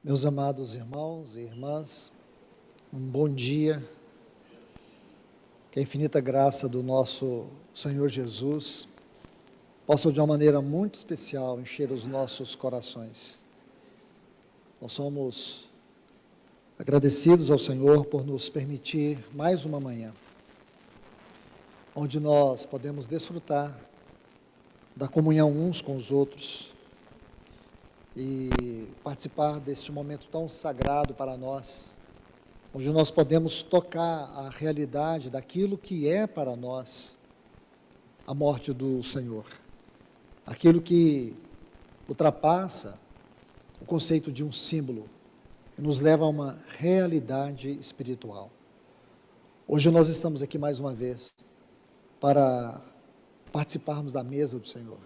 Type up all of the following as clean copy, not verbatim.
Meus amados irmãos e irmãs, um bom dia, que a infinita graça do nosso Senhor Jesus possa de uma maneira muito especial encher os nossos corações. Nós somos agradecidos ao Senhor por nos permitir mais uma manhã, onde nós podemos desfrutar da comunhão uns com os outros, e participar deste momento tão sagrado para nós, onde nós podemos tocar a realidade daquilo que é para nós a morte do Senhor, aquilo que ultrapassa o conceito de um símbolo e nos leva a uma realidade espiritual. Hoje nós estamos aqui mais uma vez para participarmos da mesa do Senhor.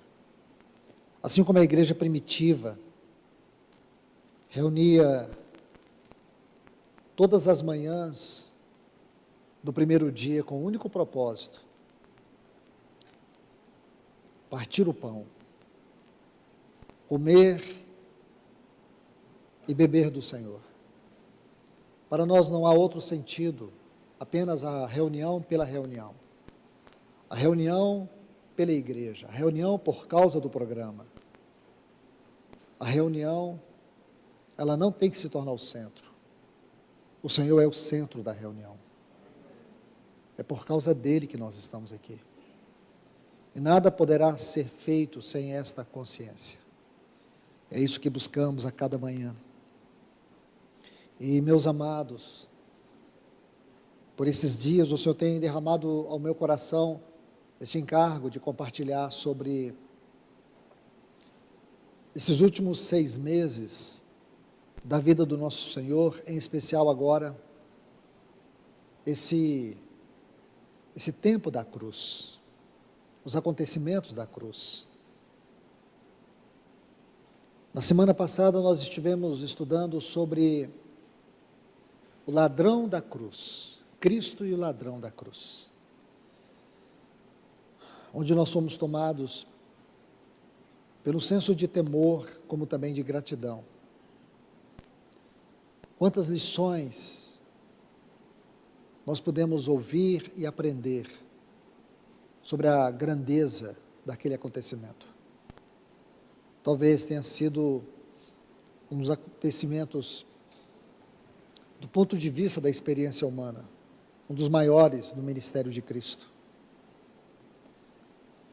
Assim como a igreja primitiva reunia todas as manhãs do primeiro dia com o único propósito: partir o pão, comer e beber do Senhor. Para nós não há outro sentido, apenas a reunião pela reunião, a reunião pela igreja, a reunião por causa do programa, a reunião. Ela não tem que se tornar o centro. O Senhor é o centro da reunião. É por causa dele que nós estamos aqui. E nada poderá ser feito sem esta consciência. É isso que buscamos a cada manhã. E, meus amados, por esses dias o Senhor tem derramado ao meu coração este encargo de compartilhar sobre esses últimos 6 meses da vida do nosso Senhor, em especial agora, esse tempo da cruz, os acontecimentos da cruz. Na semana passada nós estivemos estudando sobre o ladrão da cruz, Cristo e o ladrão da cruz, onde nós fomos tomados pelo senso de temor, como também de gratidão. Quantas lições nós podemos ouvir e aprender sobre a grandeza daquele acontecimento. Talvez tenha sido um dos acontecimentos, do ponto de vista da experiência humana, um dos maiores no ministério de Cristo.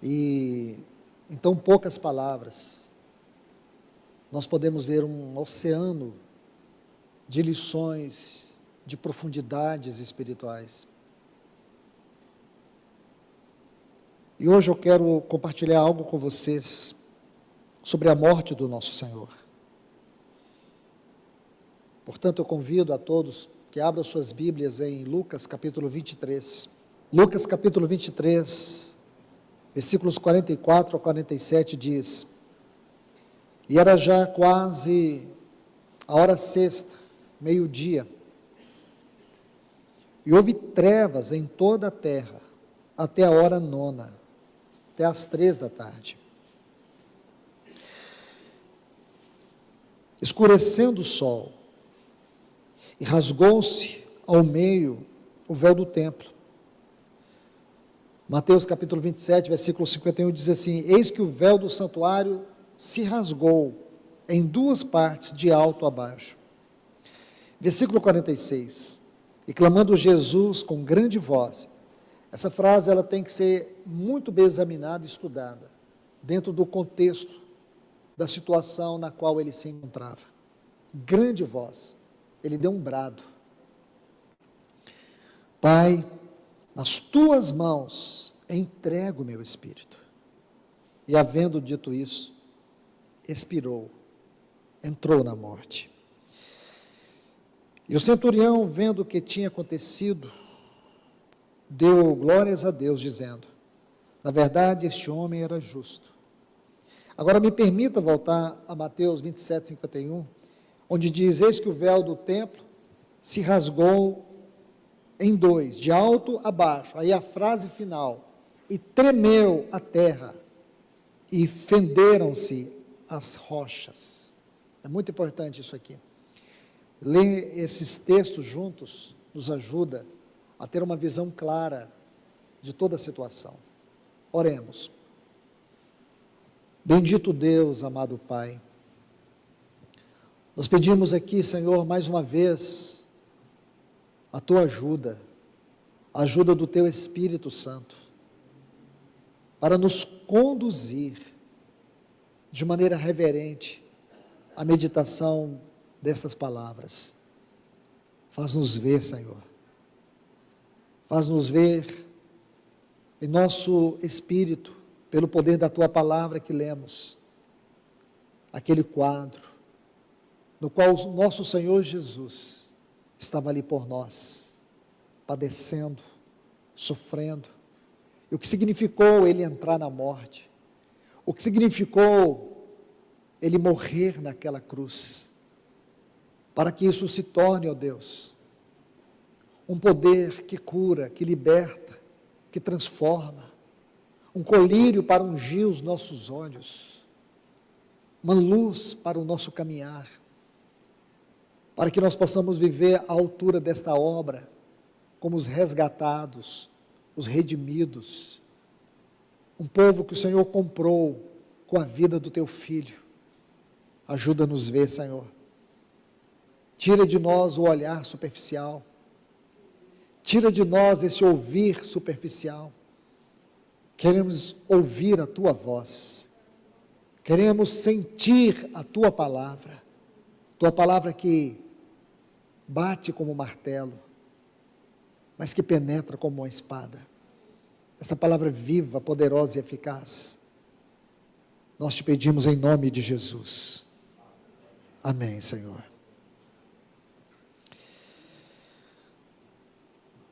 E, em tão poucas palavras, nós podemos ver um oceano de lições, de profundidades espirituais. E hoje eu quero compartilhar algo com vocês sobre a morte do nosso Senhor. Portanto, eu convido a todos que abram suas Bíblias em Lucas capítulo 23. Lucas capítulo 23, versículos 44 a 47 diz: E era já quase a hora sexta, meio-dia, e houve trevas em toda a terra, até a hora nona, até as 3 da tarde. Escurecendo o sol, e rasgou-se ao meio o véu do templo. Mateus capítulo 27, versículo 51, diz assim: Eis que o véu do santuário se rasgou em 2 partes, de alto a baixo. Versículo 46, e clamando Jesus com grande voz. Essa frase ela tem que ser muito bem examinada e estudada, dentro do contexto da situação na qual ele se encontrava. Grande voz, ele deu um brado: Pai, nas tuas mãos entrego o meu espírito. E havendo dito isso, expirou, entrou na morte. E o centurião, vendo o que tinha acontecido, deu glórias a Deus, dizendo: na verdade, este homem era justo. Agora me permita voltar a Mateus 27, 51, onde diz: Eis que o véu do templo se rasgou em 2, de alto a baixo. Aí a frase final: e tremeu a terra, e fenderam-se as rochas. É muito importante isso aqui. ler esses textos juntos nos ajuda a ter uma visão clara de toda a situação. Oremos. Bendito Deus, amado Pai, nós pedimos aqui, Senhor, mais uma vez, a Tua ajuda, a ajuda do Teu Espírito Santo, para nos conduzir de maneira reverente à meditação destas palavras. Faz-nos ver, Senhor, faz-nos ver em nosso espírito, pelo poder da Tua palavra que lemos, aquele quadro, no qual o nosso Senhor Jesus estava ali por nós, padecendo, sofrendo, e o que significou Ele entrar na morte, o que significou Ele morrer naquela cruz, para que isso se torne, ó Deus, um poder que cura, que liberta, que transforma, um colírio para ungir os nossos olhos, uma luz para o nosso caminhar, para que nós possamos viver à altura desta obra, como os resgatados, os redimidos, um povo que o Senhor comprou com a vida do Teu Filho. Ajuda-nos a ver, Senhor. Tira de nós o olhar superficial, tira de nós esse ouvir superficial. Queremos ouvir a Tua voz, queremos sentir a Tua palavra que bate como um martelo, mas que penetra como uma espada. Essa palavra viva, poderosa e eficaz. Nós te pedimos em nome de Jesus. Amém, Senhor.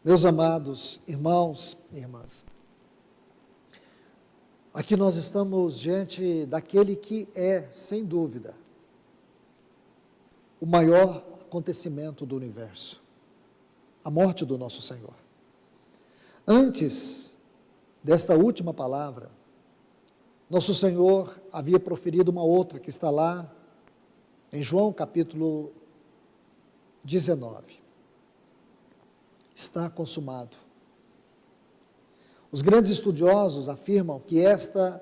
Meus amados irmãos e irmãs, aqui nós estamos diante daquele que é, sem dúvida, o maior acontecimento do universo, a morte do nosso Senhor. Antes desta última palavra, nosso Senhor havia proferido uma outra, que está lá em João capítulo 19. Está consumado. Os grandes estudiosos afirmam que esta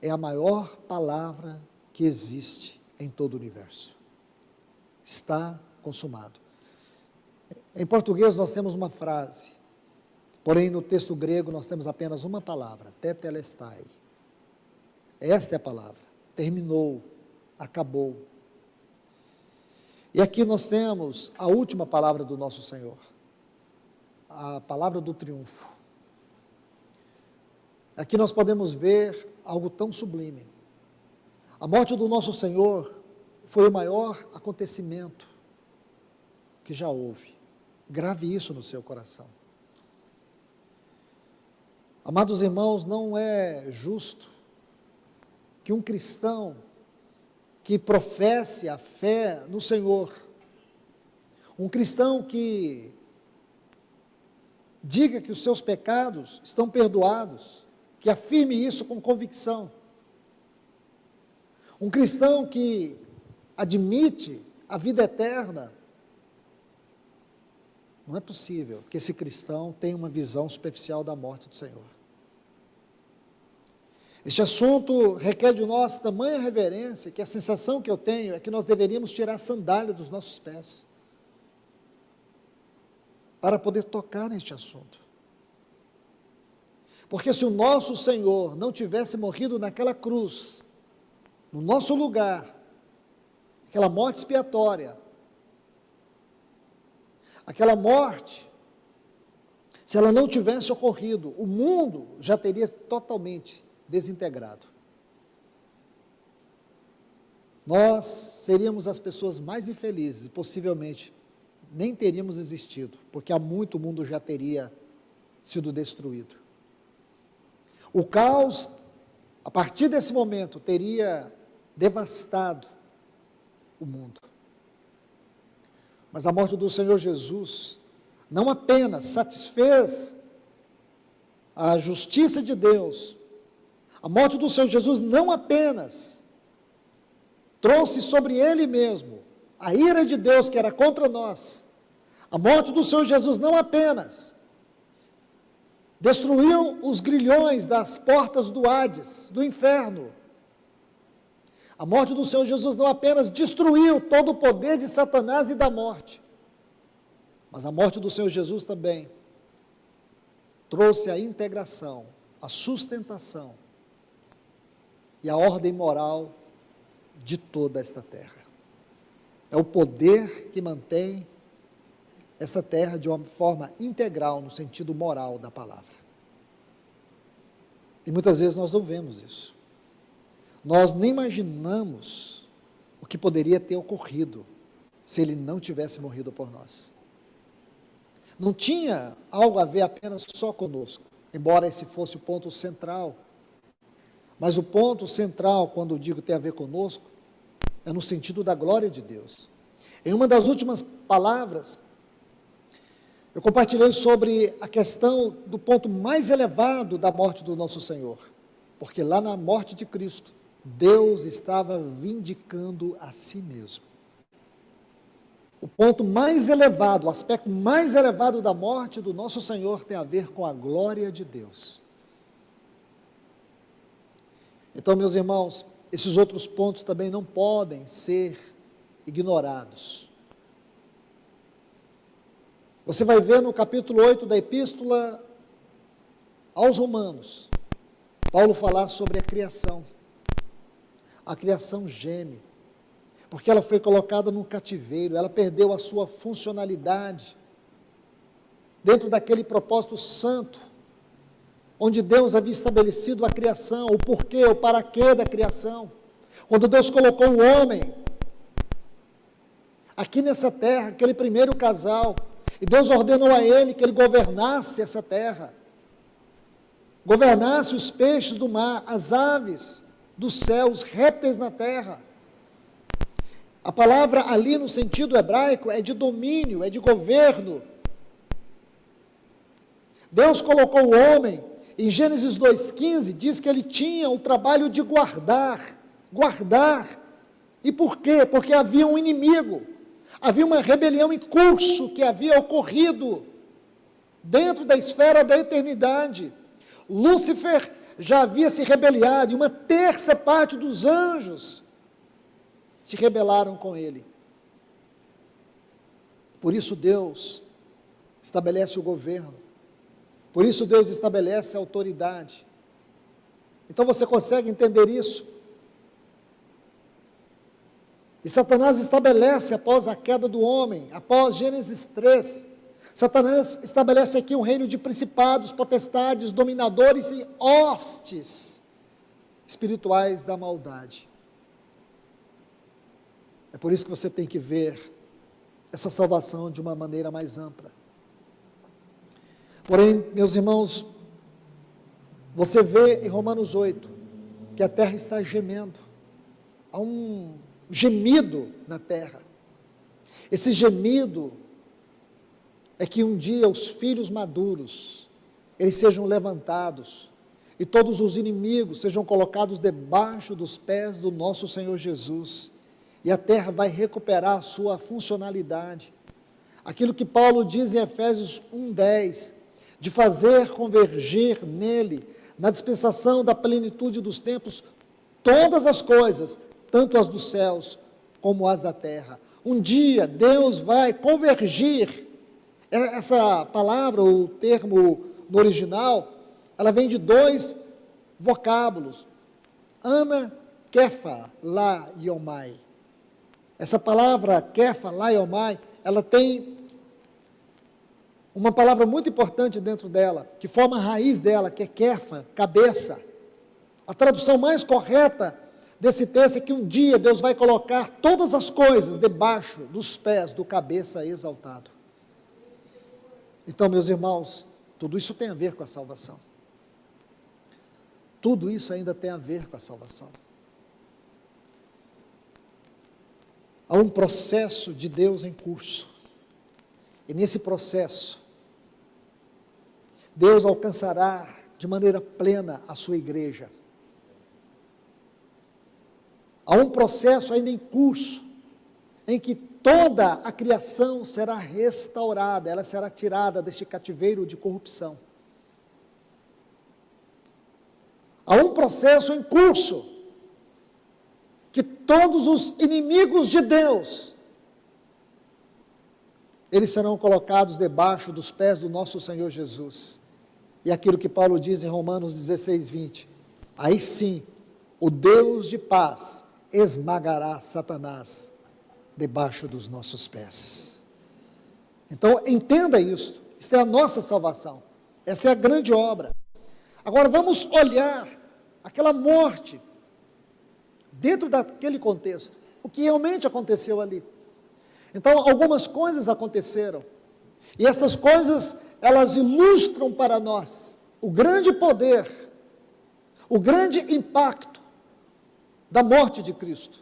é a maior palavra que existe em todo o universo. Está consumado. Em português nós temos uma frase, porém no texto grego nós temos apenas uma palavra, tetelestai. Esta é a palavra, terminou, acabou. E aqui nós temos a última palavra do nosso Senhor, a palavra do triunfo. Aqui nós podemos ver algo tão sublime. A morte do nosso Senhor foi o maior acontecimento que já houve. Grave isso no seu coração. Amados irmãos, não é justo que um cristão que professe a fé no Senhor, um cristão que diga que os seus pecados estão perdoados, que afirme isso com convicção, um cristão que admite a vida eterna, não é possível que esse cristão tenha uma visão superficial da morte do Senhor. Este assunto requer de nós tamanha reverência, que a sensação que eu tenho é que nós deveríamos tirar a sandália dos nossos pés, para poder tocar neste assunto. Porque se o nosso Senhor não tivesse morrido naquela cruz, no nosso lugar, aquela morte expiatória, aquela morte, se ela não tivesse ocorrido, o mundo já teria totalmente desintegrado. Nós seríamos as pessoas mais infelizes e possivelmente nem teríamos existido, porque há muito o mundo já teria sido destruído. O caos, a partir desse momento, teria devastado o mundo. Mas a morte do Senhor Jesus não apenas satisfez a justiça de Deus, a morte do Senhor Jesus não apenas trouxe sobre Ele mesmo a ira de Deus que era contra nós, a morte do Senhor Jesus não apenas destruiu os grilhões das portas do Hades, do inferno. A morte do Senhor Jesus não apenas destruiu todo o poder de Satanás e da morte, mas a morte do Senhor Jesus também trouxe a integração, a sustentação e a ordem moral de toda esta terra. É o poder que mantém essa terra de uma forma integral, no sentido moral da palavra. E muitas vezes nós não vemos isso. Nós nem imaginamos o que poderia ter ocorrido se ele não tivesse morrido por nós. Não tinha algo a ver apenas só conosco, embora esse fosse o ponto central. Mas o ponto central, quando eu digo tem a ver conosco, é no sentido da glória de Deus. Em uma das últimas palavras, eu compartilhei sobre a questão do ponto mais elevado da morte do nosso Senhor, porque lá na morte de Cristo, Deus estava vindicando a si mesmo. O ponto mais elevado, o aspecto mais elevado da morte do nosso Senhor tem a ver com a glória de Deus. Então, meus irmãos, esses outros pontos também não podem ser ignorados. Você vai ver no capítulo 8 da Epístola aos Romanos, Paulo falar sobre a criação. A criação geme, porque ela foi colocada no cativeiro, ela perdeu a sua funcionalidade, dentro daquele propósito santo, onde Deus havia estabelecido a criação, o porquê, o para quê da criação. Quando Deus colocou o homem, aqui nessa terra, aquele primeiro casal, e Deus ordenou a ele que ele governasse essa terra, governasse os peixes do mar, as aves dos céus, répteis na terra. A palavra ali no sentido hebraico é de domínio, é de governo. Deus colocou o homem, em Gênesis 2,15, diz que ele tinha o trabalho de guardar. E por quê? Porque havia um inimigo, havia uma rebelião em curso que havia ocorrido dentro da esfera da eternidade. Lúcifer já havia se rebelado, e uma terça parte dos anjos se rebelaram com ele. Por isso Deus estabelece o governo, por isso Deus estabelece a autoridade. Então você consegue entender isso? E Satanás estabelece, após a queda do homem, após Gênesis 3, Satanás estabelece aqui um reino de principados, potestades, dominadores e hostes espirituais da maldade. É por isso que você tem que ver essa salvação de uma maneira mais ampla. Porém, meus irmãos, você vê em Romanos 8, que a terra está gemendo, há um gemido na terra. Esse gemido é que um dia os filhos maduros, eles sejam levantados, e todos os inimigos sejam colocados debaixo dos pés do nosso Senhor Jesus, e a terra vai recuperar a sua funcionalidade. Aquilo que Paulo diz em Efésios 1:10, de fazer convergir nele, na dispensação da plenitude dos tempos, todas as coisas, tanto as dos céus como as da terra. Um dia Deus vai convergir. Essa palavra, o termo no original, ela vem de dois vocábulos, ana, kefa, lá, iomai. Essa palavra, kefa, lá, iomai, ela tem uma palavra muito importante dentro dela, que forma a raiz dela, que é kefa, cabeça. A tradução mais correta desse texto é que um dia Deus vai colocar todas as coisas debaixo dos pés do cabeça exaltado. Então, meus irmãos, tudo isso tem a ver com a salvação. Tudo isso ainda tem a ver com a salvação. Há um processo de Deus em curso. E nesse processo, Deus alcançará de maneira plena a sua igreja. Há um processo ainda em curso, em que toda a criação será restaurada, ela será tirada deste cativeiro de corrupção. Há um processo em curso, que todos os inimigos de Deus, eles serão colocados debaixo dos pés do nosso Senhor Jesus. E aquilo que Paulo diz em Romanos 16, 20, aí sim, o Deus de paz esmagará Satanás debaixo dos nossos pés. Então, entenda isso, é a nossa salvação, essa é a grande obra. Agora, vamos olhar aquela morte, dentro daquele contexto, o que realmente aconteceu ali. Então, algumas coisas aconteceram, e essas coisas, elas ilustram para nós o grande poder, o grande impacto da morte de Cristo.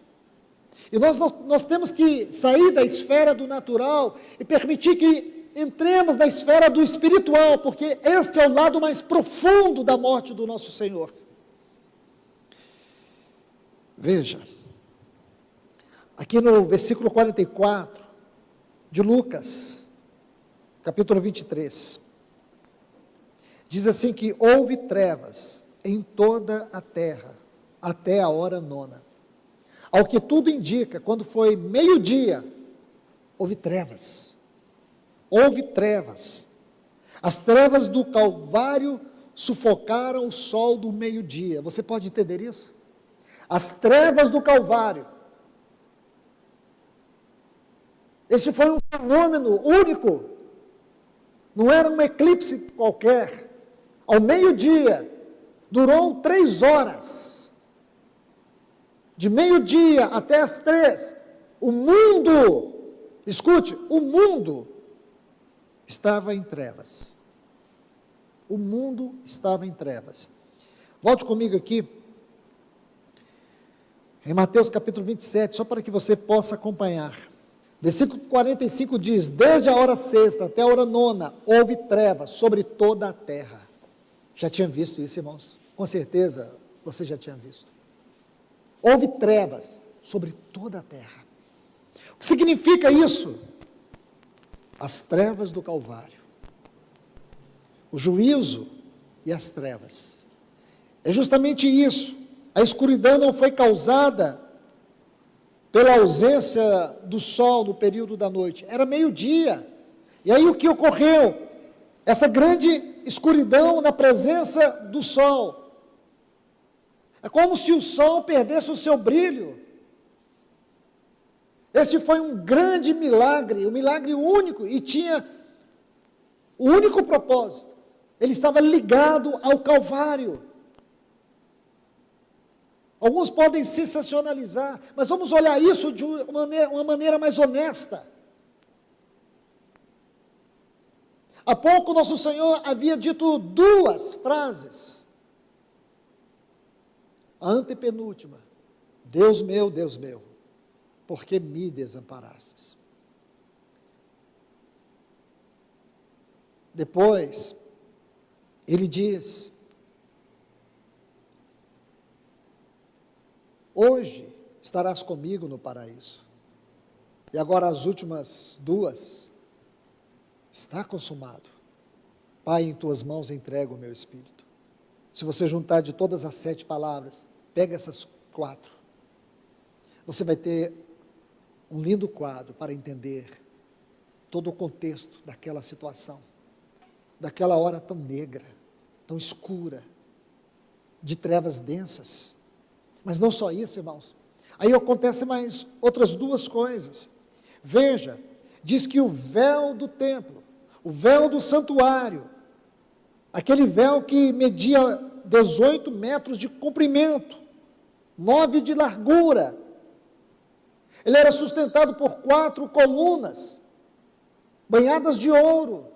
E nós temos que sair da esfera do natural e permitir que entremos na esfera do espiritual, porque este é o lado mais profundo da morte do nosso Senhor. Veja, aqui no versículo 44 de Lucas, capítulo 23, diz assim que houve trevas em toda a terra, até a hora 9. Ao que tudo indica, quando foi meio-dia, houve trevas. Houve trevas. As trevas do Calvário sufocaram o sol do meio-dia. Você pode entender isso? As trevas do Calvário. Este foi um fenômeno único. Não era um eclipse qualquer. Ao meio-dia, durou 3 horas. De meio-dia até as 3, o mundo, escute, o mundo estava em trevas. O mundo estava em trevas. Volte comigo aqui, em Mateus capítulo 27, só para que você possa acompanhar. Versículo 45 diz, desde a hora 6ª até a hora 9ª, houve trevas sobre toda a terra. Já tinha visto isso, irmãos? Com certeza, você já tinha visto. Houve trevas sobre toda a terra. O que significa isso? As trevas do Calvário. O juízo e as trevas. É justamente isso. A escuridão não foi causada pela ausência do sol no período da noite. Era meio-dia. E aí o que ocorreu? Essa grande escuridão na presença do sol. É como se o sol perdesse o seu brilho. Este foi um grande milagre, um milagre único, e tinha o único propósito. Ele estava ligado ao Calvário. Alguns podem sensacionalizar, mas vamos olhar isso de uma maneira mais honesta. Há pouco nosso Senhor havia dito 2 frases. A antepenúltima, Deus meu, por que me desamparastes? Depois, ele diz, hoje estarás comigo no paraíso. E agora as últimas 2, está consumado. Pai, em tuas mãos entrego o meu espírito. Se você juntar de todas as 7 palavras, pega essas 4. Você vai ter um lindo quadro para entender todo o contexto daquela situação, daquela hora tão negra, tão escura, de trevas densas. Mas não só isso, irmãos. Aí acontecem mais outras 2 coisas. Veja, diz que o véu do templo, o véu do santuário, aquele véu que media 18 metros de comprimento, 9 de largura. Ele era sustentado por 4 colunas, banhadas de ouro.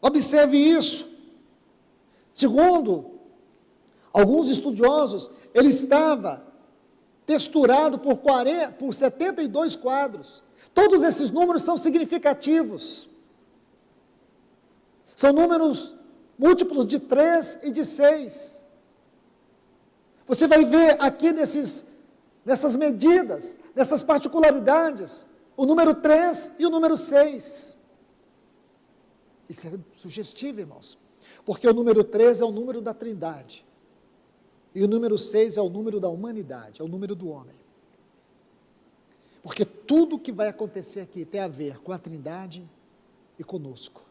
Observe isso. Segundo alguns estudiosos, ele estava texturado por 72 quadros. Todos esses números são significativos. São números múltiplos de 3 e de 6. Você vai ver aqui nessas medidas, nessas particularidades, o número 3 e o número 6. Isso é sugestivo, irmãos, porque o número 3 é o número da Trindade, e o número 6 é o número da humanidade, é o número do homem. Porque tudo que vai acontecer aqui tem a ver com a Trindade e conosco.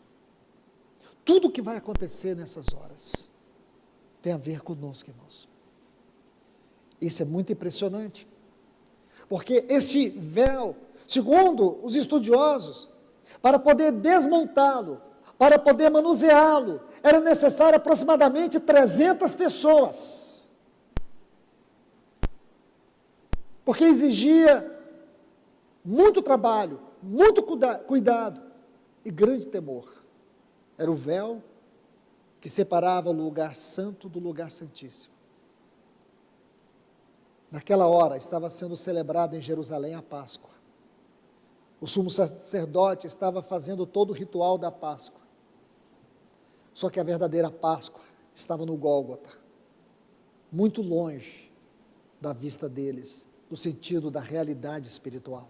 Tudo que vai acontecer nessas horas tem a ver conosco, irmãos. Isso é muito impressionante, porque este véu, segundo os estudiosos, para poder desmontá-lo, para poder manuseá-lo, era necessário aproximadamente 300 pessoas, porque exigia muito trabalho, muito cuidado e grande temor. Era o véu que separava o lugar santo do lugar santíssimo. Naquela hora estava sendo celebrada em Jerusalém a Páscoa. O sumo sacerdote estava fazendo todo o ritual da Páscoa. Só que a verdadeira Páscoa estava no Gólgota, muito longe da vista deles, no sentido da realidade espiritual.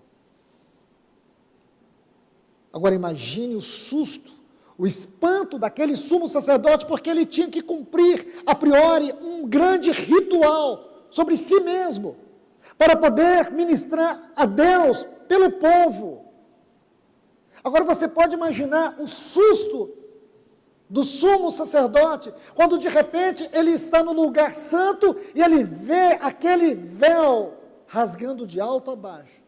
Agora imagine o susto, o espanto daquele sumo sacerdote, porque ele tinha que cumprir, a priori, um grande ritual sobre si mesmo, para poder ministrar a Deus pelo povo. Agora você pode imaginar o susto do sumo sacerdote, quando de repente ele está no lugar santo e ele vê aquele véu rasgando de alto a baixo.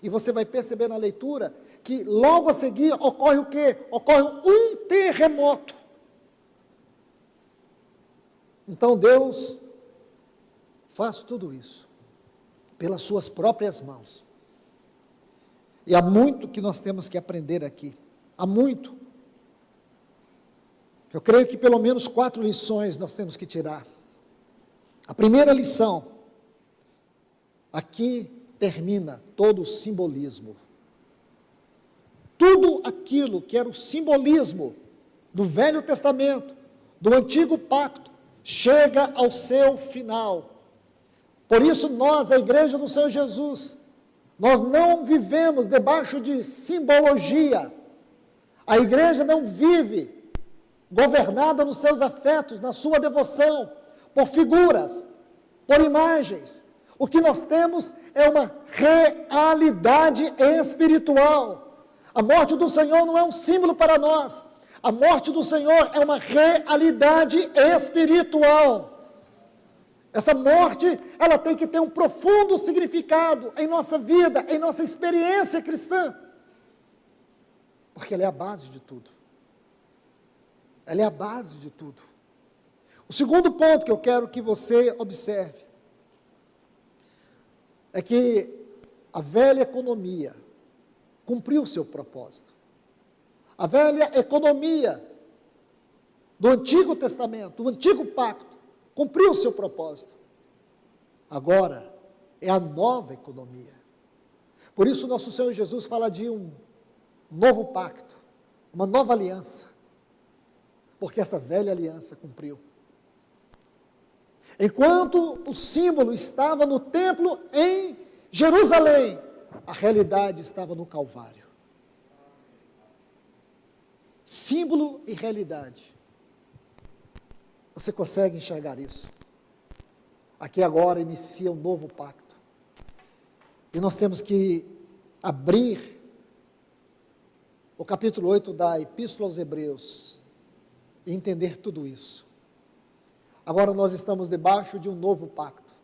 E você vai perceber na leitura que logo a seguir ocorre o quê? Ocorre um terremoto. Então Deus faz tudo isso pelas suas próprias mãos. E há muito que nós temos que aprender aqui. Há muito. Eu creio que pelo menos 4 lições nós temos que tirar. A primeira lição, aqui termina todo o simbolismo. Tudo aquilo que era o simbolismo do Velho Testamento, do Antigo Pacto, chega ao seu final. Por isso nós, a Igreja do Senhor Jesus, nós não vivemos debaixo de simbologia. A igreja não vive governada nos seus afetos, na sua devoção, por figuras, por imagens. O que nós temos é uma realidade espiritual. A morte do Senhor não é um símbolo para nós. A morte do Senhor é uma realidade espiritual. Essa morte, ela tem que ter um profundo significado em nossa vida, em nossa experiência cristã. Porque ela é a base de tudo. Ela é a base de tudo. O segundo ponto que eu quero que você observe é que a velha economia cumpriu o seu propósito. A velha economia do Antigo Testamento, do Antigo Pacto, cumpriu o seu propósito. Agora é a nova economia. Por isso nosso Senhor Jesus fala de um novo pacto, uma nova aliança, porque essa velha aliança cumpriu. Enquanto o símbolo estava no templo em Jerusalém, a realidade estava no Calvário. Símbolo e realidade. Você consegue enxergar isso? Aqui agora inicia um novo pacto. E nós temos que abrir o capítulo 8 da Epístola aos Hebreus e entender tudo isso. Agora nós estamos debaixo de um novo pacto.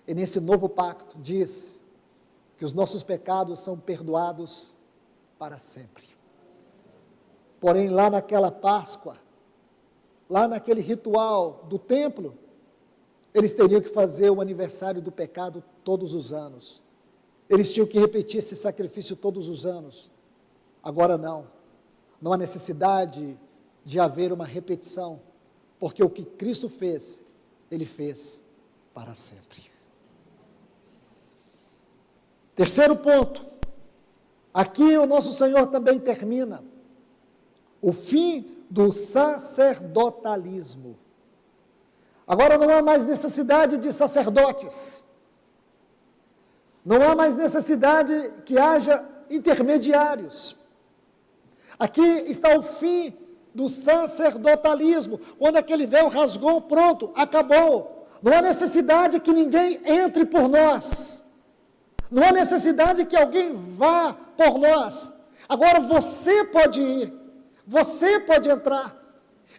E nesse novo pacto diz que os nossos pecados são perdoados para sempre. Porém, lá naquela Páscoa, lá naquele ritual do templo, eles teriam que fazer o aniversário do pecado todos os anos. Eles tinham que repetir esse sacrifício todos os anos. Agora não. Não há necessidade de haver uma repetição, porque o que Cristo fez, Ele fez para sempre. Terceiro ponto. Aqui o nosso Senhor também termina. O fim do sacerdotalismo. Agora não há mais necessidade de sacerdotes. Não há mais necessidade que haja intermediários. Aqui está o fim do sacerdotalismo. Quando aquele véu rasgou, pronto, acabou. Não há necessidade que ninguém entre por nós. Não há necessidade que alguém vá por nós. Agora você pode ir, você pode entrar.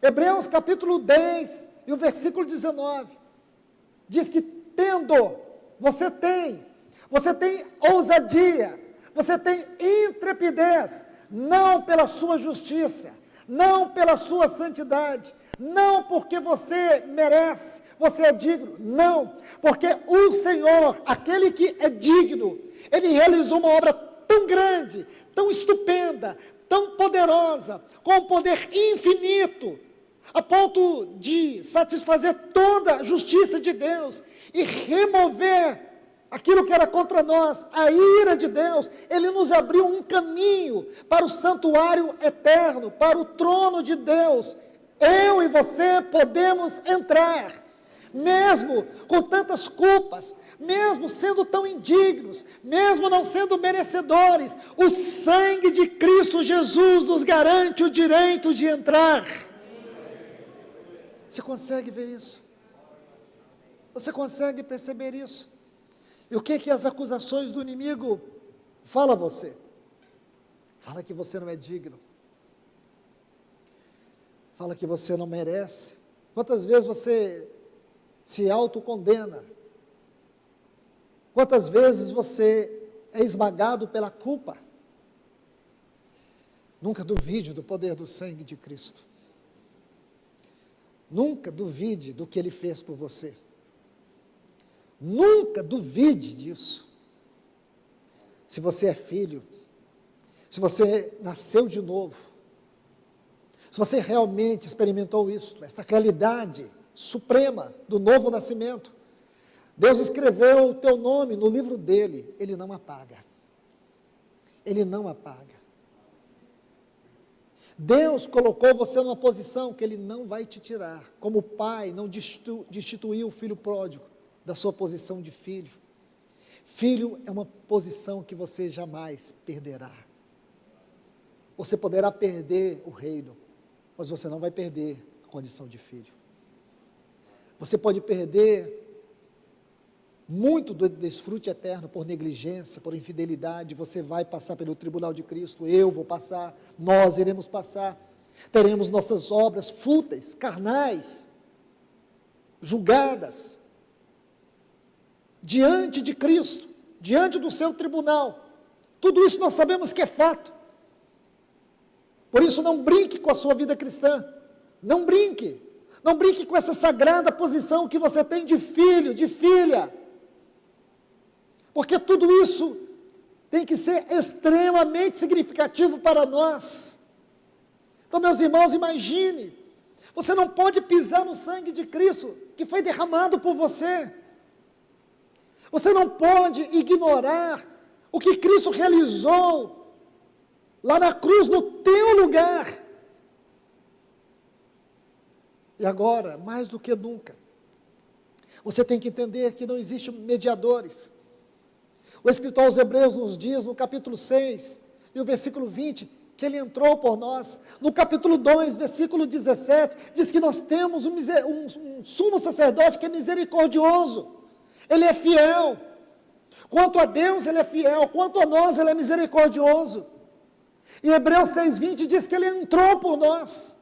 Hebreus capítulo 10 e o versículo 19, diz que você tem ousadia, você tem intrepidez, não pela sua justiça, não pela sua santidade, não porque você merece, você é digno, não, porque o Senhor, aquele que é digno, Ele realizou uma obra tão grande, tão estupenda, tão poderosa, com um poder infinito, a ponto de satisfazer toda a justiça de Deus e remover aquilo que era contra nós, a ira de Deus. Ele nos abriu um caminho para o santuário eterno, para o trono de Deus. Eu e você podemos entrar, mesmo com tantas culpas, mesmo sendo tão indignos, mesmo não sendo merecedores. O sangue de Cristo Jesus nos garante o direito de entrar. Você consegue ver isso? Você consegue perceber isso? E o que as acusações do inimigo falam a você? Fala que você não é digno. Fala que você não merece. Quantas vezes você se autocondena? Quantas vezes você é esmagado pela culpa? Nunca duvide do poder do sangue de Cristo. Nunca duvide do que Ele fez por você. Nunca duvide disso. Se você é filho, se você nasceu de novo, se você realmente experimentou isso, esta realidade suprema do novo nascimento, Deus escreveu o teu nome no livro dele, Ele não apaga. Ele não apaga. Deus colocou você numa posição que Ele não vai te tirar, como o pai não destituiu o filho pródigo da sua posição de filho. Filho é uma posição que você jamais perderá. Você poderá perder o reino, mas você não vai perder a condição de filho. Você pode perder muito do desfrute eterno por negligência, por infidelidade. Você vai passar pelo tribunal de Cristo, eu vou passar, nós iremos passar, teremos nossas obras fúteis, carnais, julgadas, diante de Cristo, diante do seu tribunal. Tudo isso nós sabemos que é fato. Por isso não brinque com a sua vida cristã, não brinque com essa sagrada posição que você tem de filho, de filha, porque tudo isso tem que ser extremamente significativo para nós. Então, meus irmãos, imagine, você não pode pisar no sangue de Cristo, que foi derramado por você. Você não pode ignorar o que Cristo realizou lá na cruz, no teu lugar. E agora, mais do que nunca, você tem que entender que não existem mediadores. O escritor aos Hebreus nos diz, no capítulo 6, e o versículo 20, que Ele entrou por nós. No capítulo 2, versículo 17, diz que nós temos um sumo sacerdote que é misericordioso. Ele é fiel. Quanto a Deus, Ele é fiel. Quanto a nós, Ele é misericordioso. E Hebreus 6,20 diz que Ele entrou por nós.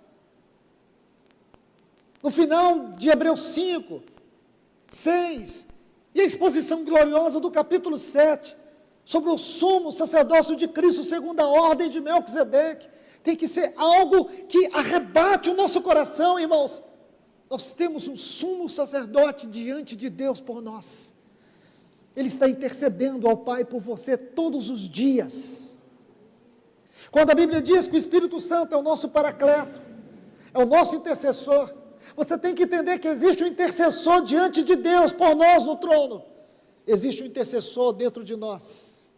No final de Hebreus 5, 6, e a exposição gloriosa do capítulo 7, sobre o sumo sacerdócio de Cristo, segundo a ordem de Melquisedeque, tem que ser algo que arrebate o nosso coração, irmãos. Nós temos um sumo sacerdote diante de Deus por nós. Ele está intercedendo ao Pai por você todos os dias. Quando a Bíblia diz que o Espírito Santo é o nosso paracleto, é o nosso intercessor, você tem que entender que existe um intercessor diante de Deus por nós no trono. Existe um intercessor dentro de nós.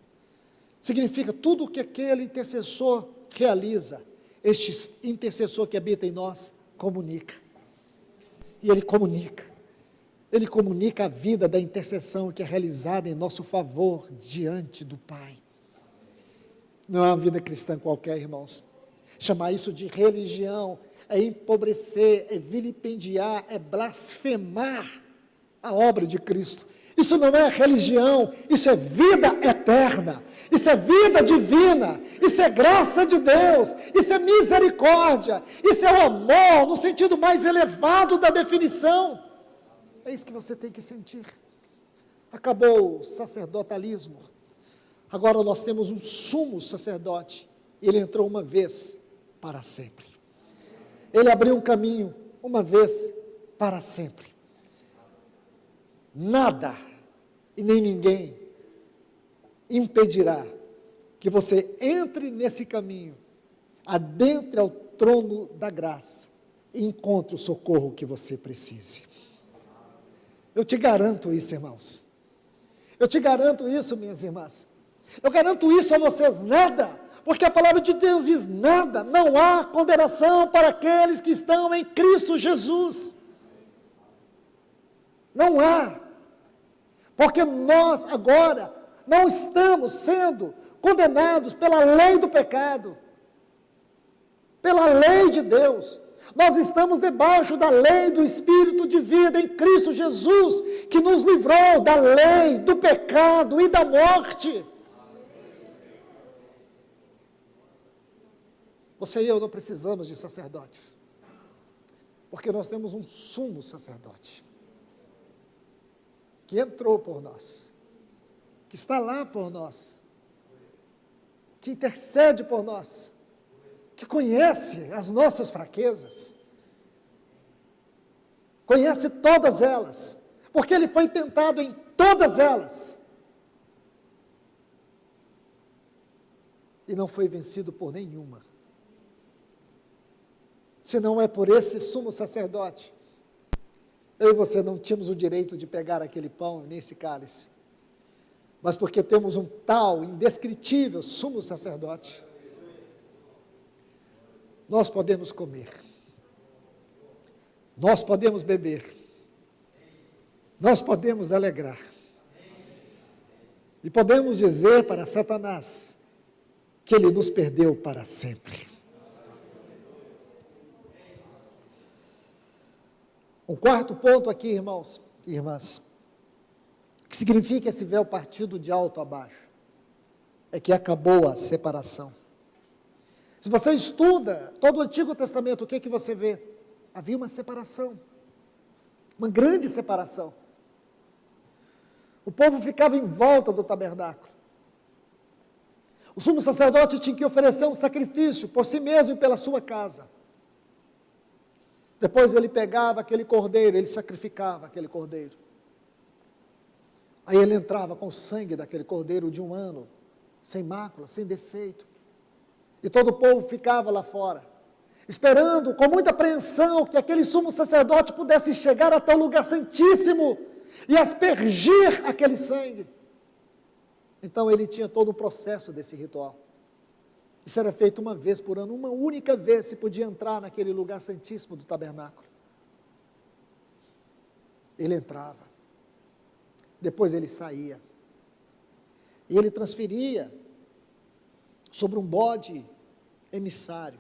Significa tudo o que aquele intercessor realiza, este intercessor que habita em nós comunica. E ele comunica a vida da intercessão que é realizada em nosso favor diante do Pai. Não é uma vida cristã qualquer, irmãos. Chamar isso de religião é empobrecer, é vilipendiar, é blasfemar a obra de Cristo. Isso não é religião, isso é vida eterna, isso é vida divina, isso é graça de Deus, isso é misericórdia, isso é o amor no sentido mais elevado da definição. É isso que você tem que sentir. Acabou o sacerdotalismo. Agora nós temos um sumo sacerdote. Ele entrou uma vez para sempre. Ele abriu um caminho uma vez para sempre. Nada e nem ninguém impedirá que você entre nesse caminho, adentre ao trono da graça e encontre o socorro que você precise. Eu te garanto isso, irmãos. Eu te garanto isso, minhas irmãs. Eu garanto isso a vocês, nada, porque a palavra de Deus diz nada, não há condenação para aqueles que estão em Cristo Jesus. Não há, porque nós agora não estamos sendo condenados pela lei do pecado, pela lei de Deus. Nós estamos debaixo da lei do Espírito de vida em Cristo Jesus, que nos livrou da lei, do pecado e da morte. Você e eu não precisamos de sacerdotes, porque nós temos um sumo sacerdote, que entrou por nós, que está lá por nós, que intercede por nós, que conhece as nossas fraquezas, conhece todas elas, porque Ele foi tentado em todas elas, e não foi vencido por nenhuma. Se não é por esse sumo sacerdote, eu e você não tínhamos o direito de pegar aquele pão nem esse cálice, mas porque temos um tal, indescritível sumo sacerdote, nós podemos comer, nós podemos beber, nós podemos alegrar, e podemos dizer para Satanás que ele nos perdeu para sempre. Um quarto ponto aqui, irmãos e irmãs, que significa esse véu partido de alto a baixo, é que acabou a separação. Se você estuda todo o Antigo Testamento, o que você vê? Havia uma separação, uma grande separação. O povo ficava em volta do tabernáculo. O sumo sacerdote tinha que oferecer um sacrifício por si mesmo e pela sua casa. Depois ele pegava aquele cordeiro, ele sacrificava aquele cordeiro. Aí ele entrava com o sangue daquele cordeiro de um ano, sem mácula, sem defeito. E todo o povo ficava lá fora, esperando com muita apreensão que aquele sumo sacerdote pudesse chegar até o lugar santíssimo e aspergir aquele sangue. Então ele tinha todo o processo desse ritual. Isso era feito uma vez por ano, uma única vez se podia entrar naquele lugar santíssimo do tabernáculo. Ele entrava, depois ele saía, e ele transferia sobre um bode emissário,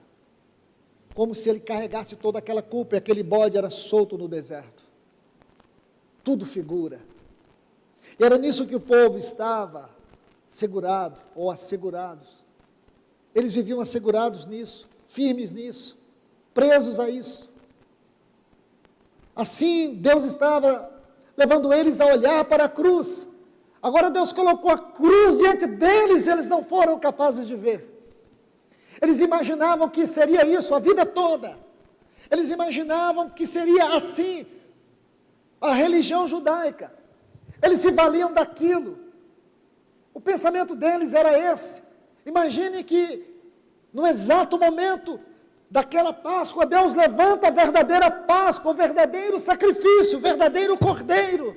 como se ele carregasse toda aquela culpa, e aquele bode era solto no deserto. Tudo figura. E era nisso que o povo estava segurado, ou assegurados. Eles viviam assegurados nisso, firmes nisso, presos a isso. Assim, Deus estava levando eles a olhar para a cruz. Agora Deus colocou a cruz diante deles, eles não foram capazes de ver. Eles imaginavam que seria isso a vida toda. Eles imaginavam que seria assim a religião judaica. Eles se valiam daquilo. O pensamento deles era esse. Imagine que, no exato momento daquela Páscoa, Deus levanta a verdadeira Páscoa, o verdadeiro sacrifício, o verdadeiro cordeiro.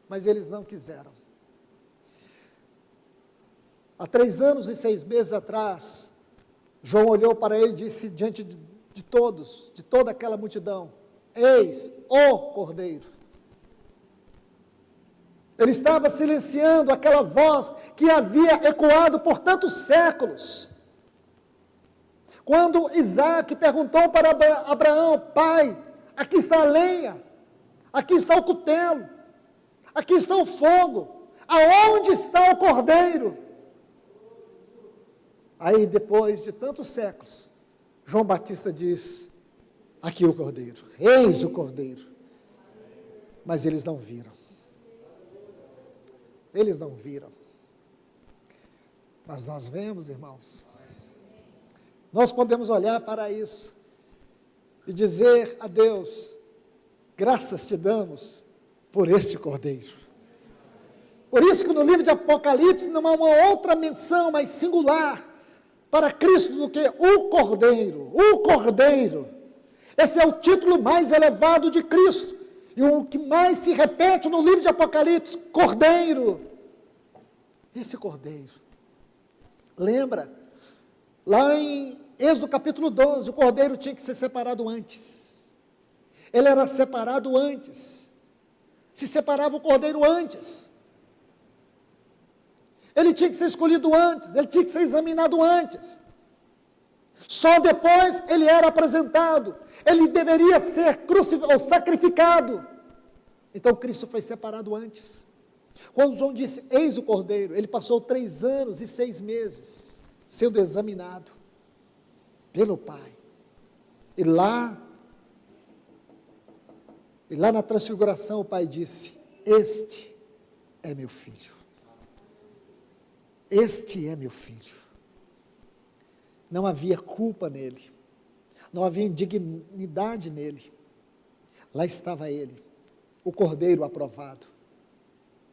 Mas eles não quiseram. Há 3 anos e 6 meses atrás, João olhou para ele e disse diante de todos, de toda aquela multidão: eis o Cordeiro. Ele estava silenciando aquela voz que havia ecoado por tantos séculos. Quando Isaac perguntou para Abraão: pai, aqui está a lenha, aqui está o cutelo, aqui está o fogo, aonde está o cordeiro? Aí, depois de tantos séculos, João Batista diz: aqui o cordeiro, eis o cordeiro. Mas eles não viram. Eles não viram. Mas nós vemos, irmãos. Nós podemos olhar para isso e dizer a Deus: graças te damos por este cordeiro. Por isso que no livro de Apocalipse não há uma outra menção mais singular para Cristo do que o Cordeiro. O Cordeiro. Esse é o título mais elevado de Cristo. E o que mais se repete no livro de Apocalipse: Cordeiro. Esse Cordeiro. Lembra? Lá em Êxodo capítulo 12, o Cordeiro tinha que ser separado antes. Ele era separado antes. Se separava o Cordeiro antes. Ele tinha que ser escolhido antes, ele tinha que ser examinado antes. Só depois ele era apresentado, ele deveria ser ou sacrificado. Então Cristo foi separado antes. Quando João disse, eis o Cordeiro, ele passou 3 anos e 6 meses sendo examinado pelo Pai. E lá na transfiguração o Pai disse, este é meu filho. Este é meu filho. Não havia culpa nele, não havia indignidade nele. Lá estava ele, o Cordeiro aprovado.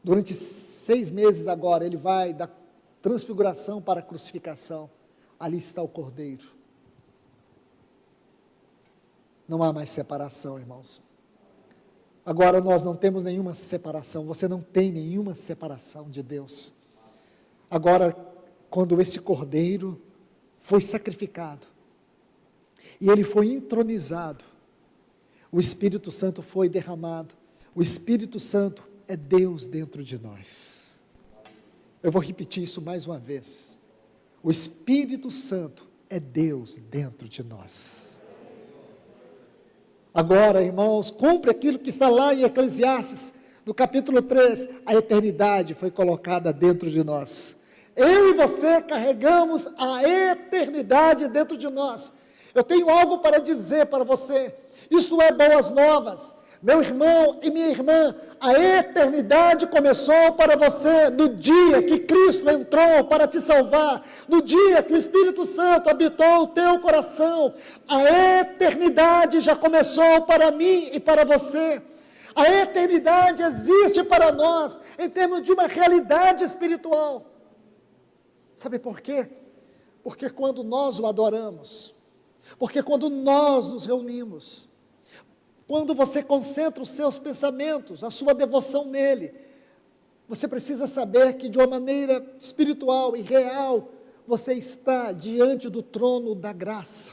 Durante 6 meses agora, ele vai da transfiguração para a crucificação. Ali está o Cordeiro. Não há mais separação, irmãos. Agora nós não temos nenhuma separação, você não tem nenhuma separação de Deus. Agora, quando este Cordeiro foi sacrificado, e ele foi entronizado, o Espírito Santo foi derramado, o Espírito Santo é Deus dentro de nós. Eu vou repetir isso mais uma vez, o Espírito Santo é Deus dentro de nós. Agora, irmãos, cumpre aquilo que está lá em Eclesiastes, no capítulo 3, a eternidade foi colocada dentro de nós. Eu e você carregamos a eternidade dentro de nós. Eu tenho algo para dizer para você. Isto é boas novas. Meu irmão e minha irmã, a eternidade começou para você no dia que Cristo entrou para te salvar, no dia que o Espírito Santo habitou o teu coração. A eternidade já começou para mim e para você. A eternidade existe para nós em termos de uma realidade espiritual. Sabe por quê? Porque quando nós o adoramos, porque quando nós nos reunimos, quando você concentra os seus pensamentos, a sua devoção nele, você precisa saber que de uma maneira espiritual e real, você está diante do trono da graça.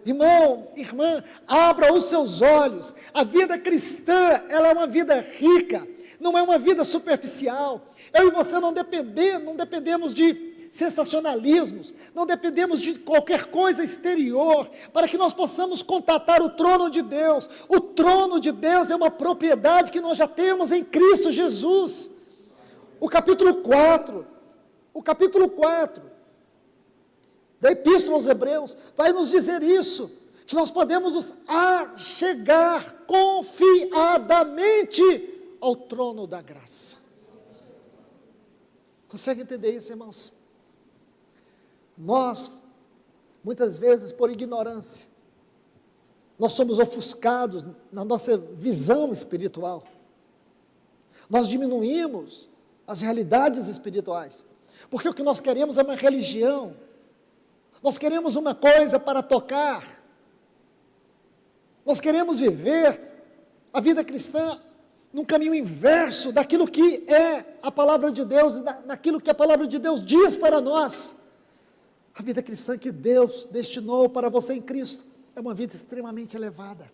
Irmão, irmã, abra os seus olhos. A vida cristã, ela é uma vida rica, não é uma vida superficial. Eu e você não dependemos de sensacionalismos, não dependemos de qualquer coisa exterior, para que nós possamos contatar o trono de Deus. O trono de Deus é uma propriedade que nós já temos em Cristo Jesus. O capítulo 4 da Epístola aos Hebreus vai nos dizer isso, que nós podemos nos achegar confiadamente ao trono da graça. Consegue entender isso, irmãos? Nós, muitas vezes por ignorância, nós somos ofuscados na nossa visão espiritual. Nós diminuímos as realidades espirituais, porque o que nós queremos é uma religião. Nós queremos uma coisa para tocar. Nós queremos viver a vida cristã num caminho inverso daquilo que é a palavra de Deus, naquilo que a palavra de Deus diz para nós. A vida cristã que Deus destinou para você em Cristo é uma vida extremamente elevada.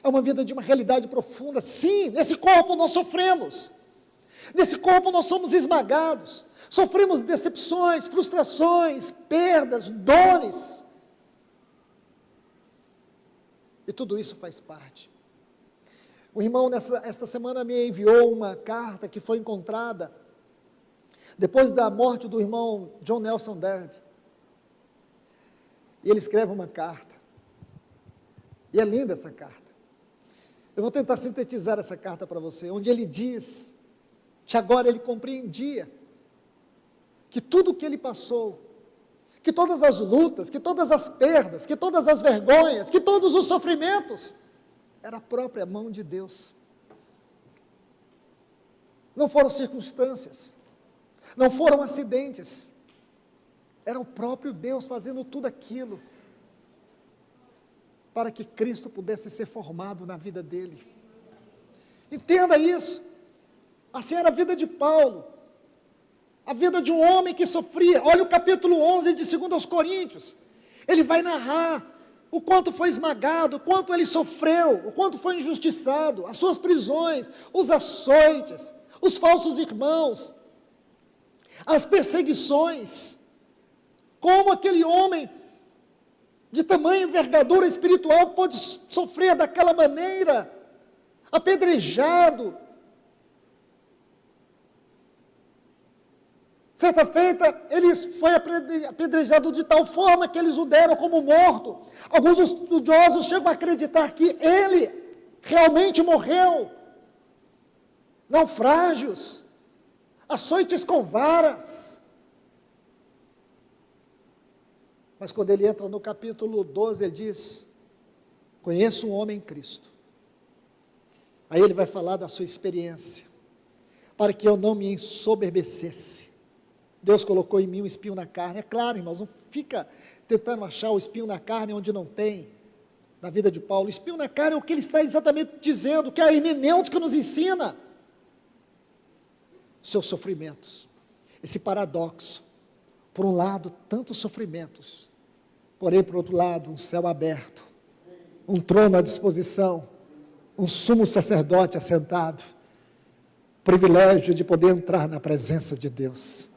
É uma vida de uma realidade profunda. Sim, nesse corpo nós sofremos. Nesse corpo nós somos esmagados. Sofremos decepções, frustrações, perdas, dores. E tudo isso faz parte. O irmão, esta semana, me enviou uma carta que foi encontrada depois da morte do irmão John Nelson Darby. E ele escreve uma carta. E é linda essa carta. Eu vou tentar sintetizar essa carta para você, onde ele diz que agora ele compreendia que tudo o que ele passou, que todas as lutas, que todas as perdas, que todas as vergonhas, que todos os sofrimentos, era a própria mão de Deus. Não foram circunstâncias, não foram acidentes, era o próprio Deus fazendo tudo aquilo, para que Cristo pudesse ser formado na vida dele. Entenda isso. Assim era a vida de Paulo, a vida de um homem que sofria. Olha o capítulo 11 de 2 Coríntios, ele vai narrar o quanto foi esmagado, o quanto ele sofreu, o quanto foi injustiçado, as suas prisões, os açoites, os falsos irmãos, as perseguições, como aquele homem de tamanha envergadura espiritual pode sofrer daquela maneira, apedrejado. Certa feita, ele foi apedrejado de tal forma que eles o deram como morto. Alguns estudiosos chegam a acreditar que ele realmente morreu. Naufrágios, açoites com varas. Mas quando ele entra no capítulo 12, ele diz: conheço um homem em Cristo. Aí ele vai falar da sua experiência, para que eu não me ensoberbecesse. Deus colocou em mim um espinho na carne. É claro, irmãos, não fica tentando achar o espinho na carne onde não tem. Na vida de Paulo, o espinho na carne é o que ele está exatamente dizendo, que a hermenêutica nos ensina. Seus sofrimentos, esse paradoxo. Por um lado, tantos sofrimentos, porém, por outro lado, um céu aberto, um trono à disposição, um sumo sacerdote assentado, privilégio de poder entrar na presença de Deus.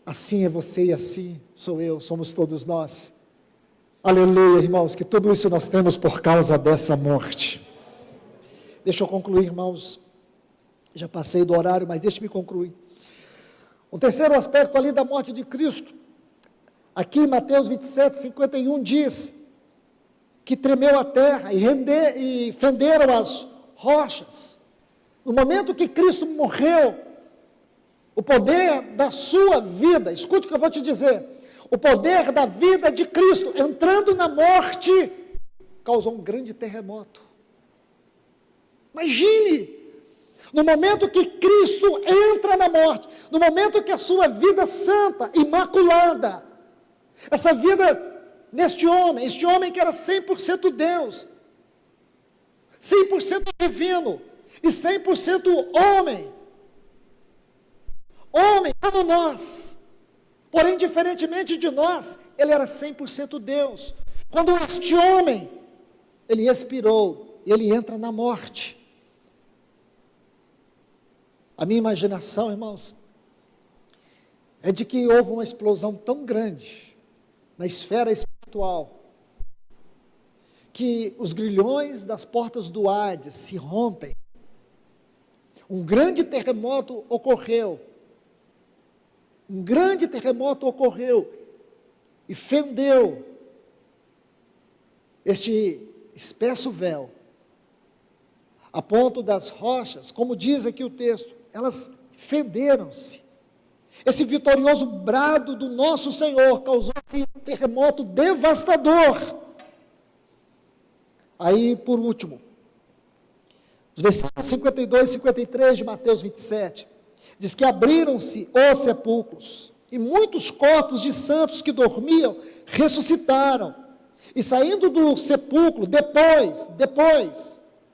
Assim é você e assim sou eu, somos todos nós. Aleluia, irmãos, que tudo isso nós temos por causa dessa morte. Deixa eu concluir, irmãos, já passei do horário, mas deixe-me concluir. O terceiro aspecto ali da morte de Cristo, aqui em Mateus 27, 51, diz que tremeu a terra e fenderam as rochas. No momento que Cristo morreu, o poder da sua vida, escute o que eu vou te dizer, o poder da vida de Cristo entrando na morte, causou um grande terremoto. Imagine, no momento que Cristo entra na morte, no momento que a sua vida santa, imaculada, essa vida neste homem, este homem que era 100% Deus, 100% divino e 100% homem como nós, porém diferentemente de nós, ele era 100% Deus. Quando este homem, ele expirou, ele entra na morte. A minha imaginação, irmãos, é de que houve uma explosão tão grande na esfera espiritual, que os grilhões das portas do Hades se rompem. Um grande terremoto ocorreu. Um grande terremoto ocorreu e fendeu este espesso véu, a ponto das rochas, como diz aqui o texto, elas fenderam-se. Esse vitorioso brado do nosso Senhor causou assim, um terremoto devastador. Aí, por último, os versículos 52 e 53 de Mateus 27, diz que abriram-se os sepulcros, e muitos corpos de santos que dormiam ressuscitaram, e saindo do sepulcro, depois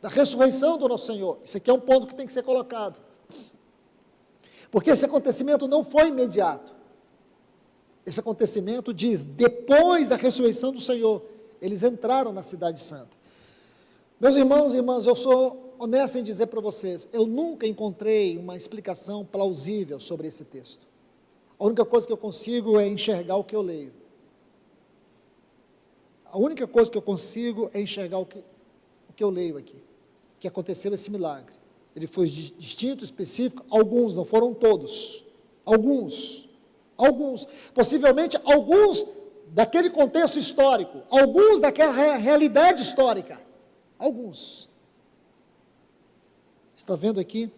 da ressurreição do nosso Senhor, isso aqui é um ponto que tem que ser colocado, porque esse acontecimento não foi imediato, esse acontecimento diz, depois da ressurreição do Senhor, eles entraram na cidade santa. Meus irmãos e irmãs, eu sou honesto em dizer para vocês, eu nunca encontrei uma explicação plausível sobre esse texto. A única coisa que eu consigo é enxergar o que eu leio. A única coisa que eu consigo é enxergar o que eu leio aqui, que aconteceu esse milagre. Ele foi distinto, específico, alguns, não foram todos, alguns, possivelmente alguns daquele contexto histórico, alguns daquela realidade histórica, alguns. Está vendo aqui?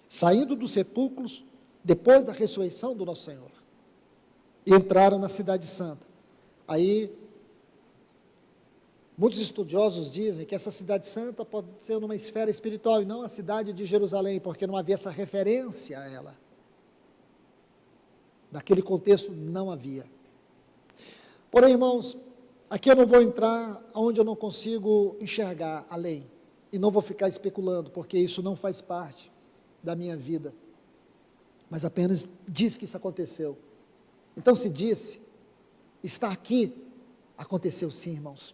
Saindo dos sepulcros, depois da ressurreição do nosso Senhor, e entraram na cidade santa. Aí, muitos estudiosos dizem que essa cidade santa pode ser numa esfera espiritual, e não a cidade de Jerusalém, porque não havia essa referência a ela. Naquele contexto não havia. Porém, irmãos, aqui eu não vou entrar onde eu não consigo enxergar além, e não vou ficar especulando, porque isso não faz parte da minha vida, mas apenas diz que isso aconteceu. Então, se disse, está aqui, aconteceu sim, irmãos,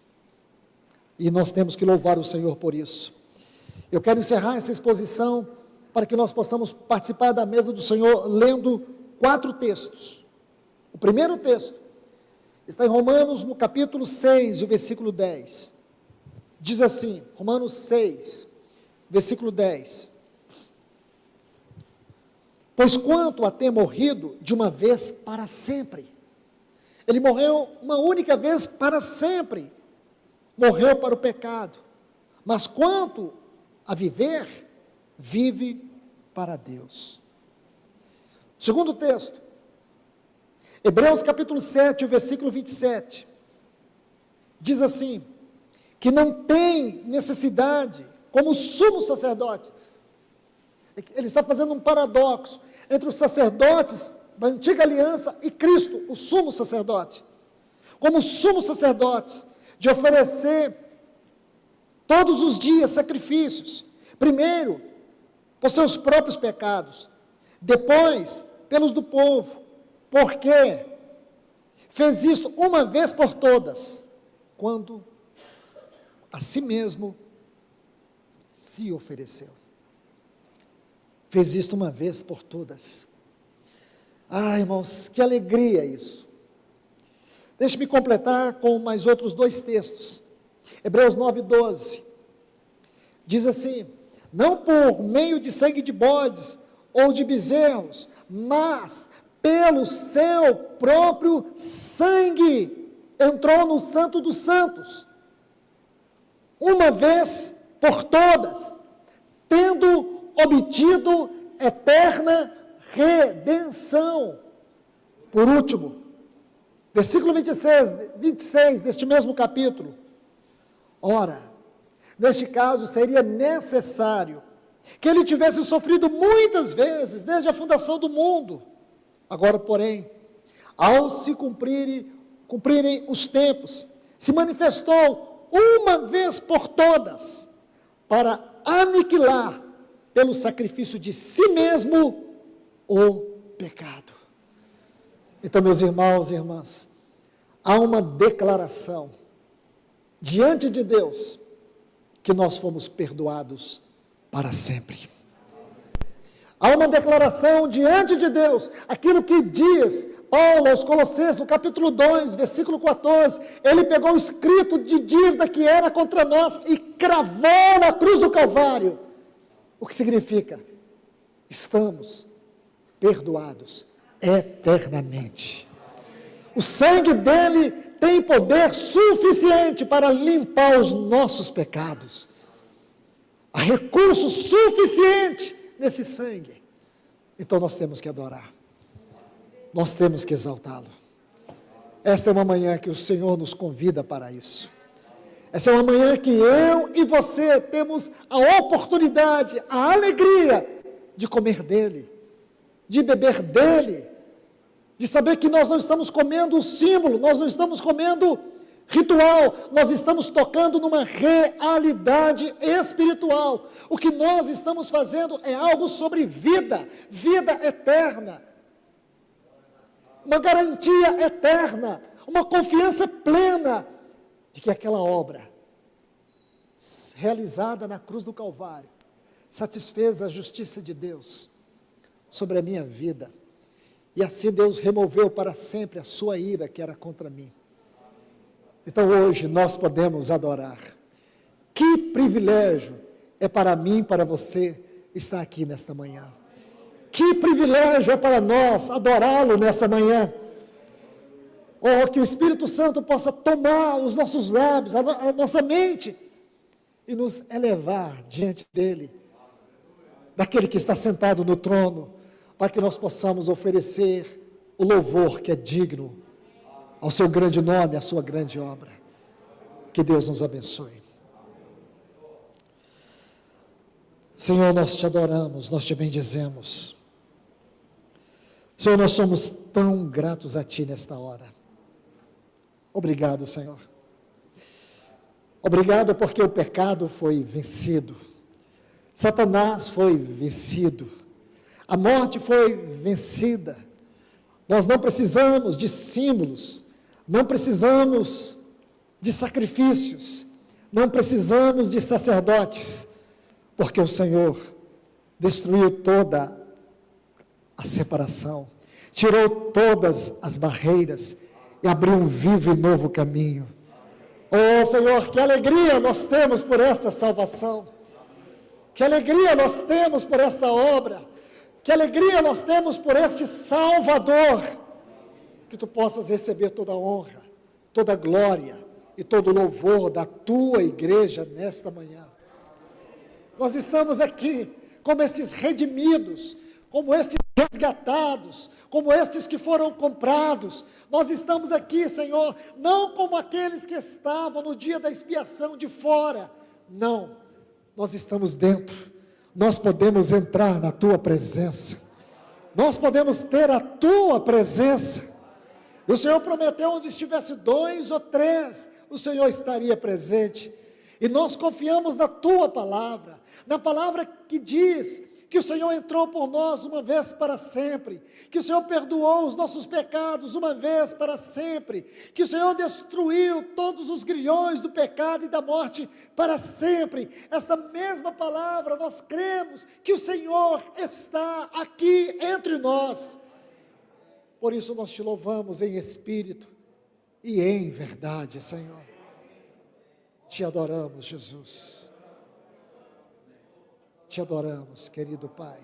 e nós temos que louvar o Senhor por isso. Eu quero encerrar essa exposição, para que nós possamos participar da mesa do Senhor, lendo 4 textos. O primeiro texto está em Romanos, no capítulo 6, o versículo 10. Diz assim, Romanos 6, versículo 10. Pois quanto a ter morrido de uma vez para sempre, ele morreu uma única vez para sempre, morreu para o pecado, mas quanto a viver, vive para Deus. Segundo texto, Hebreus capítulo 7, o versículo 27, diz assim, que não tem necessidade, como os sumos sacerdotes. Ele está fazendo um paradoxo entre os sacerdotes da antiga aliança e Cristo, o sumo sacerdote. Como os sumos sacerdotes, de oferecer todos os dias sacrifícios, primeiro por seus próprios pecados, depois pelos do povo, porque fez isto uma vez por todas, quando a si mesmo se ofereceu. Fez isto uma vez por todas. Ah, irmãos, que alegria isso. Deixe-me completar com mais outros 2 textos. Hebreus 9, 12. Diz assim, não por meio de sangue de bodes ou de bezerros, mas pelo seu próprio sangue, entrou no Santo dos Santos, uma vez por todas, tendo obtido eterna redenção. Por último, versículo 26 deste mesmo capítulo. Ora, neste caso seria necessário que ele tivesse sofrido muitas vezes, desde a fundação do mundo. Agora, porém, ao se cumprirem os tempos, se manifestou uma vez por todas, para aniquilar, pelo sacrifício de si mesmo, o pecado. Então, meus irmãos e irmãs, há uma declaração diante de Deus, que nós fomos perdoados para sempre. Há uma declaração diante de Deus, aquilo que diz Paulo aos Colossenses, no capítulo 2, versículo 14, ele pegou o escrito de dívida que era contra nós e cravou na cruz do Calvário. O que significa? Estamos perdoados eternamente. O sangue dele tem poder suficiente para limpar os nossos pecados. Há recurso suficiente nesse sangue. Então nós temos que adorar. Nós temos que exaltá-lo. Esta é uma manhã que o Senhor nos convida para isso. Essa é uma manhã que eu e você temos a oportunidade, a alegria de comer dele, de beber dele, de saber que nós não estamos comendo o símbolo, nós não estamos comendo ritual, nós estamos tocando numa realidade espiritual. O que nós estamos fazendo é algo sobre vida, vida eterna, uma garantia eterna, uma confiança plena de que aquela obra realizada na cruz do Calvário, satisfez a justiça de Deus sobre a minha vida. E assim Deus removeu para sempre a sua ira que era contra mim. Então hoje nós podemos adorar. Que privilégio é para mim, para você, estar aqui nesta manhã. Que privilégio é para nós adorá-lo nesta manhã. Oh, que o Espírito Santo possa tomar os nossos lábios, a nossa mente, e nos elevar diante dele, daquele que está sentado no trono, para que nós possamos oferecer o louvor que é digno ao seu grande nome, à sua grande obra. Que Deus nos abençoe. Senhor, nós te adoramos, nós te bendizemos. Senhor, nós somos tão gratos a Ti nesta hora. Obrigado, Senhor. Obrigado porque o pecado foi vencido. Satanás foi vencido. A morte foi vencida. Nós não precisamos de símbolos, não precisamos de sacrifícios, não precisamos de sacerdotes, porque o Senhor destruiu toda a separação, tirou todas as barreiras e abriu um vivo e novo caminho. Oh Senhor, que alegria nós temos por esta salvação, que alegria nós temos por esta obra, que alegria nós temos por este Salvador, que Tu possas receber toda a honra, toda a glória e todo o louvor da Tua igreja nesta manhã. Nós estamos aqui como esses redimidos, como estes resgatados, como estes que foram comprados. Nós estamos aqui, Senhor, não como aqueles que estavam no dia da expiação de fora. Não, nós estamos dentro. Nós podemos entrar na Tua presença. Nós podemos ter a Tua presença. E o Senhor prometeu, onde estivesse 2 ou 3, o Senhor estaria presente. E nós confiamos na Tua palavra, na palavra que diz que o Senhor entrou por nós uma vez para sempre, que o Senhor perdoou os nossos pecados uma vez para sempre, que o Senhor destruiu todos os grilhões do pecado e da morte para sempre. Esta mesma palavra nós cremos que o Senhor está aqui entre nós. Por isso nós te louvamos em espírito e em verdade, Senhor. Te adoramos, Jesus. Te adoramos, querido Pai.